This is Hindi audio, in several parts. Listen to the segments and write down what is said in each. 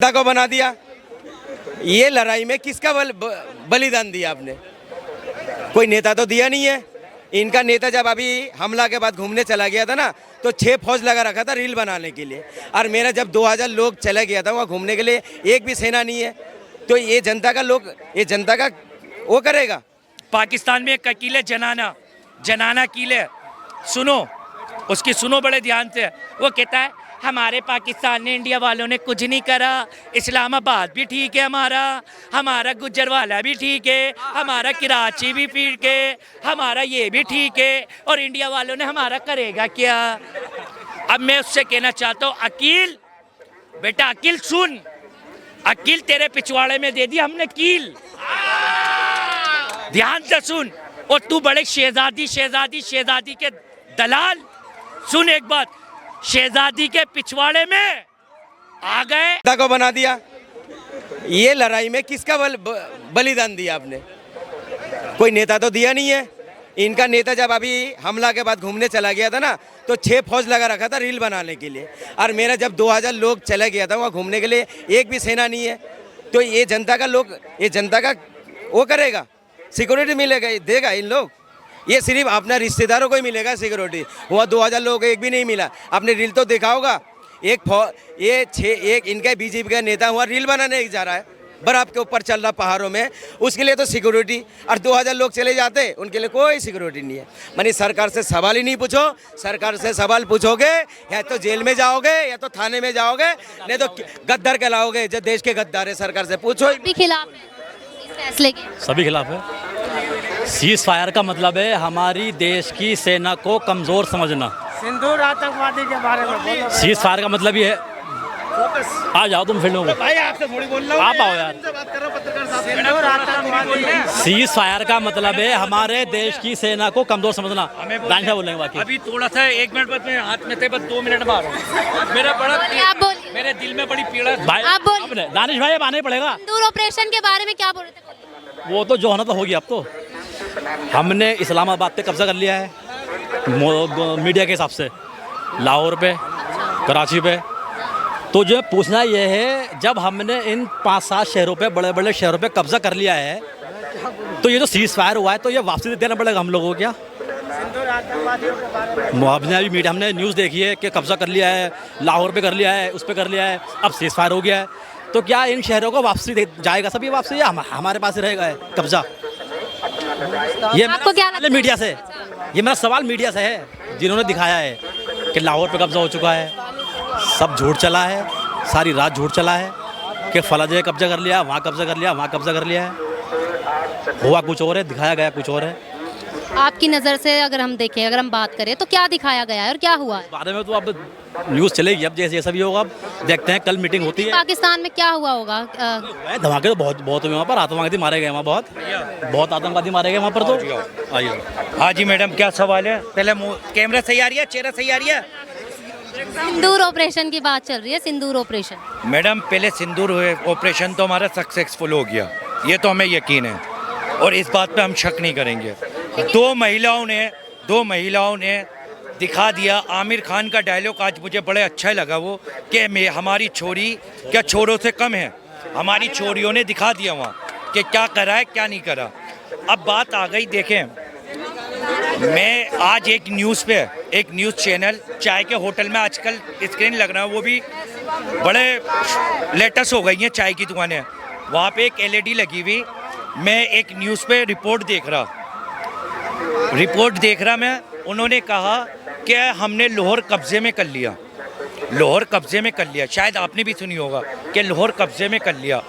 जनता को बना दिया। ये लड़ाई में किसका बलिदान दिया आपने? कोई नेता तो दिया नहीं है। इनका नेता जब अभी हमला के बाद घूमने चला गया था ना, तो 6 फौज लगा रखा था रील बनाने के लिए, और मेरा जब 2000 लोग चला गया था वहाँ घूमने के लिए, एक भी सेना नहीं है। तो ये जनता का वो करेगा। पाकिस्तान में एक अकील है जनाना अकील है, सुनो उसकी, सुनो बड़े ध्यान से। वो कहता है हमारे पाकिस्तान ने, इंडिया वालों ने कुछ नहीं करा, इस्लामाबाद भी ठीक है, हमारा गुजरवाला भी ठीक है, हमारा कराची भी ठीक है, हमारा ये भी ठीक है, और इंडिया वालों ने हमारा करेगा क्या। अब मैं उससे कहना चाहता हूँ, अकील बेटा, अकील सुन, अकील तेरे पिछवाड़े में दे दी हमने कील, ध्यान से सुन। और तू बड़े शहजादी के दलाल, सुन एक बात, शहजादी के पिछवाड़े में आ गए। जनता को बना दिया। ये लड़ाई में किसका बलिदान दिया आपने? कोई नेता तो दिया नहीं है। इनका नेता जब अभी हमला के बाद घूमने चला गया था ना, तो 6 फौज लगा रखा था रील बनाने के लिए, और मेरा जब 2000 लोग चला गया था वहाँ घूमने के लिए, एक भी सेना नहीं है। तो ये जनता का वो करेगा, सिक्योरिटी मिलेगा, देगा इन लोग। ये सिर्फ अपना रिश्तेदारों को ही मिलेगा सिक्योरिटी। वहाँ 2000 लोगों को एक भी नहीं मिला। आपने रील तो देखा होगा, एक इनका बीजेपी का नेता हुआ रील बनाने जा रहा है, बर्फ के ऊपर चल रहा पहाड़ों में, उसके लिए तो सिक्योरिटी, और 2000 लोग चले जाते, उनके लिए कोई सिक्योरिटी नहीं है। मानी सरकार से सवाल ही नहीं पूछो। सरकार से सवाल पूछोगे या तो जेल में जाओगे या तो थाने में जाओगे, नहीं तो गद्दार कहलाओगे। जो देश के गद्दार है, सरकार से पूछो। खिलाफ है इस फैसले के? सभी खिलाफ है। सीज फायर का मतलब है हमारी देश की सेना को कमजोर समझना। सिंदूर आतंकवादी के बारे में बोलो। सीज फायर का मतलब ये है, आ जाओ तुम फील्ड में, भाई आपसे थोड़ी बोल रहा हूं, आप आओ यार। बात कर रहा हूं, पत्रकार साहब। सिंदूर आतंकवादी। सीज फायर का मतलब है हमारे देश की सेना को कमजोर समझना। दानिश बोलेंगे बाकी। अभी थोड़ा सा 1 मिनट बाद में हाथ में थे, बस 2 मिनट बाद मेरे दिल में बड़ी पीड़ा है। भाई आप बोलिए। दानिश भाई अब आना ही पड़ेगा। सिंदूर ऑपरेशन के बारे में क्या बोल रहे थे? बोलिए। वो तो जो होना तो होगी। अब तो हमने इस्लामाबाद पे कब्जा कर लिया है मीडिया के हिसाब से, लाहौर पे, कराची पे। तो जो पूछना ये है, जब हमने इन 5-7 शहरों पे, बड़े बड़े शहरों पे कब्जा कर लिया है, तो ये जो सीज फायर हुआ है, तो ये वापसी देना पड़ेगा हम लोगों को क्या? हमने न्यूज़ देखी है कि कब्जा कर लिया है, लाहौर पे कर लिया है, उस पे कर लिया है, अब सीज फायर हो गया है, तो क्या इन शहरों को वापसी जाएगा? सभी वापसी, या हमारे पास ही रहेगा कब्जा? ये आपको क्या लगता है? मीडिया से, ये मेरा सवाल मीडिया से है, जिन्होंने दिखाया है कि लाहौर पे कब्जा हो चुका है। सब झूठ चला है, सारी रात झूठ चला है कि फला जगह कब्जा कर लिया, वहाँ कब्जा कर लिया, वहाँ कब्जा कर लिया है। हुआ कुछ और है, दिखाया गया कुछ और है। आपकी नज़र से अगर हम देखें, अगर हम बात करें, तो क्या दिखाया गया है और क्या हुआ है? इस बारे में तो अब न्यूज़ चलेगी, अब जैसे जैसा भी होगा। अब देखते हैं, कल मीटिंग होती है। पाकिस्तान में क्या हुआ होगा? धमाके तो बहुत हुए वहाँ पर, आतंकवादी मारे गए वहाँ, बहुत आतंकवादी मारे गए वहाँ पर। तो आइए। हाँ जी मैडम, क्या सवाल है? पहले कैमरा सही आ रही है, चेहरा सही आ रही है? सिंदूर ऑपरेशन की बात चल रही है, सिंदूर ऑपरेशन। मैडम, पहले सिंदूर ऑपरेशन तो हमारा सक्सेसफुल हो गया, ये तो हमें यकीन है, और इस बात पे हम शक नहीं करेंगे। दो महिलाओं ने दिखा दिया। आमिर खान का डायलॉग आज मुझे बड़े अच्छा लगा, वो कि हमारी छोरी क्या छोरों से कम है। हमारी छोरियों ने दिखा दिया वहाँ कि क्या करा है, क्या नहीं करा। अब बात आ गई, देखें, मैं आज एक न्यूज़ चैनल, चाय के होटल में आजकल स्क्रीन लग रहा है, वो भी बड़े लेटेस्ट हो गई हैं चाय की दुकानें, वहाँ पे एक LED लगी हुई। मैं एक न्यूज़ पे रिपोर्ट देख रहा मैं, उन्होंने कहा कि हमने लाहौर कब्जे में कर लिया। शायद आपने भी सुनी होगा कि लाहौर कब्जे में कर लिया।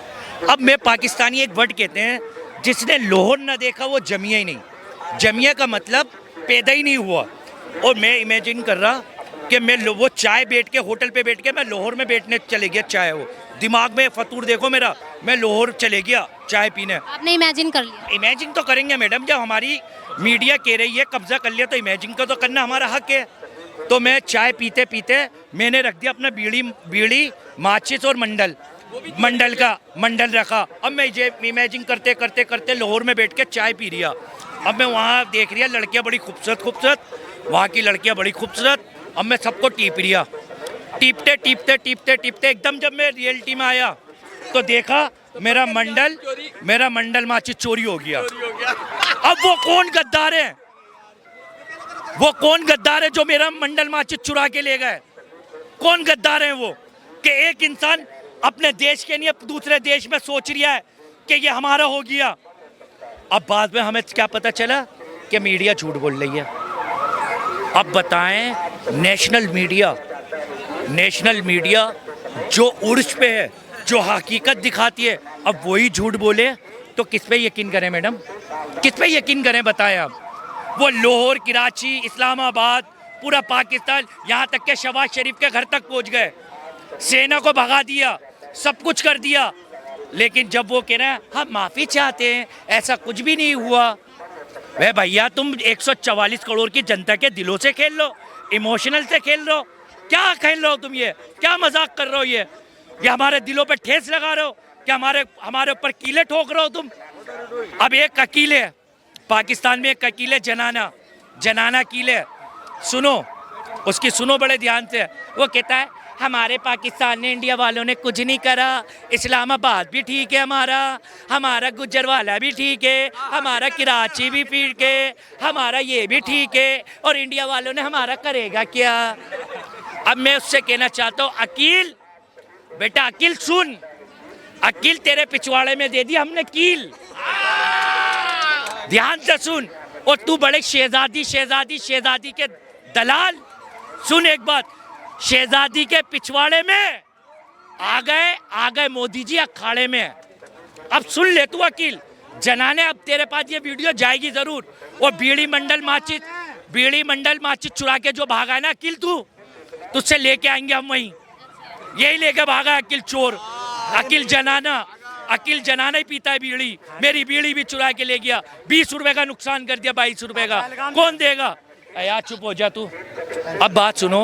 अब मैं पाकिस्तानी एक वर्ड कहते हैं, जिसने लाहौर ना देखा वो जमिया ही नहीं। जमिया का मतलब पैदा ही नहीं हुआ। और मैं इमेजिन कर रहा कि मैं वो चाय बैठ के, होटल पे बैठ के मैं लाहौर में बैठने चले गया, चाय वो दिमाग में फतूर देखो मेरा, मैं लाहौर चले गया चाय पीने। आपने इमेजिन कर लिया? इमेजिन तो करेंगे मैडम, जब हमारी मीडिया कह रही है कब्जा कर लिया, तो इमेजिन का तो करना हमारा हक है। तो मैं चाय पीते पीते मैंने रख दिया अपना बीड़ी, माचिस और मंडल रखा। अब मैं इमेजिन करते लाहौर में बैठ के चाय पी रिया। अब मैं वहाँ देख रिया लड़कियाँ बड़ी खूबसूरत, वहाँ की लड़कियाँ बड़ी खूबसूरत। अब मैं सबको टीप रिया। टीपते टीपते टीपते टीपते एकदम जब मैं रियलिटी में आया तो देखा मेरा मंडल माचिस चोरी हो गया। अब वो कौन गद्दार है, वो कौन गद्दार है जो मेरा मंडल माचिस चुरा के ले गए? कौन गद्दार है वो कि एक इंसान अपने देश के लिए दूसरे देश में सोच रहा है कि ये हमारा हो गया। अब बाद में हमें क्या पता चला कि मीडिया झूठ बोल रही है। अब बताएं, नेशनल मीडिया जो उर्स पे है, जो हकीकत दिखाती है, अब वही झूठ बोले तो किस पे यकीन करें मैडम? किस पे यकीन करें बताएं आप? वो लाहौर, कराची, इस्लामाबाद, पूरा पाकिस्तान, यहाँ तक के शहबाज शरीफ के घर तक पहुँच गए, सेना को भगा दिया, सब कुछ कर दिया, लेकिन जब वो कह रहे हैं हम माफ़ी चाहते हैं, ऐसा कुछ भी नहीं हुआ। वे भैया तुम 144 करोड़ की जनता के दिलों से खेल लो, इमोशनल से खेल लो, क्या खेल रहे हो तुम? ये क्या मजाक कर रहे हो? ये हमारे दिलों पे ठेस लगा रहे हो क्या? हमारे ऊपर कीले ठोक रहे हो तुम? अब एक अकील है पाकिस्तान में, एक अकील है जनाना कील है, सुनो उसकी, सुनो बड़े ध्यान से। वो कहता है हमारे पाकिस्तान ने, इंडिया वालों ने कुछ नहीं करा, इस्लामाबाद भी ठीक है, हमारा गुजरवाला भी ठीक है, हमारा कराची भी ठीक है, हमारा ये भी ठीक है, और इंडिया वालों ने हमारा करेगा क्या? अब मैं उससे कहना चाहता हूँ, अकील बेटा, अकील सुन, अकील तेरे पिछवाड़े में दे दी हमने कील, ध्यान से सुन। और तू बड़े शहजादी के दलाल, सुन एक बात, शहजादी के पिछवाड़े में आ गए मोदी जी अखाड़े में। अब सुन ले तू अकील जनाने, अब तेरे पास ये वीडियो जाएगी जरूर। और बीड़ी मंडल माचिस चुरा के जो भागा है ना अकील, तू तुझसे लेके आएंगे हम वहीं, यही लेके भागा है अकील चोर, अकील जनाना ही पीता है बीड़ी, मेरी बीड़ी भी चुरा के ले गया, 20 रुपए का नुकसान कर दिया, 22 रुपए का, कौन देगा? यार चुप हो जा तू। अब बात सुनो,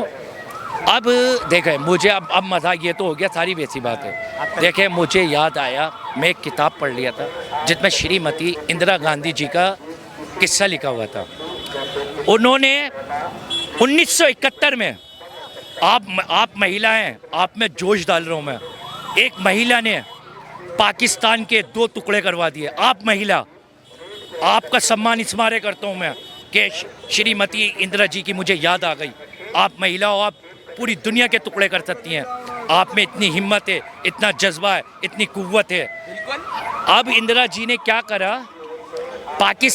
अब देखें मुझे, अब मजाक ये तो हो गया, सारी वैसी बात है। देखें मुझे याद आया, मैं एक किताब पढ़ लिया था जिसमें श्रीमती इंदिरा गांधी जी का किस्सा लिखा हुआ था। उन्होंने 1971 में, आप महिला हैं, आप में जोश डाल रहा हूँ मैं, एक महिला ने पाकिस्तान के 2 टुकड़े करवा दिए। आप महिला, आपका सम्मान इस मारे करता हूँ मैं कि श्रीमती इंदिरा जी की मुझे याद आ गई। आप महिला हो, आप पूरी दुनिया के टुकड़े कर सकती हैं, आप में इतनी हिम्मत है, इतना जज्बा है, इतनी कुव्वत है। अब इंदिरा जी ने क्या करा, पाकिस्तान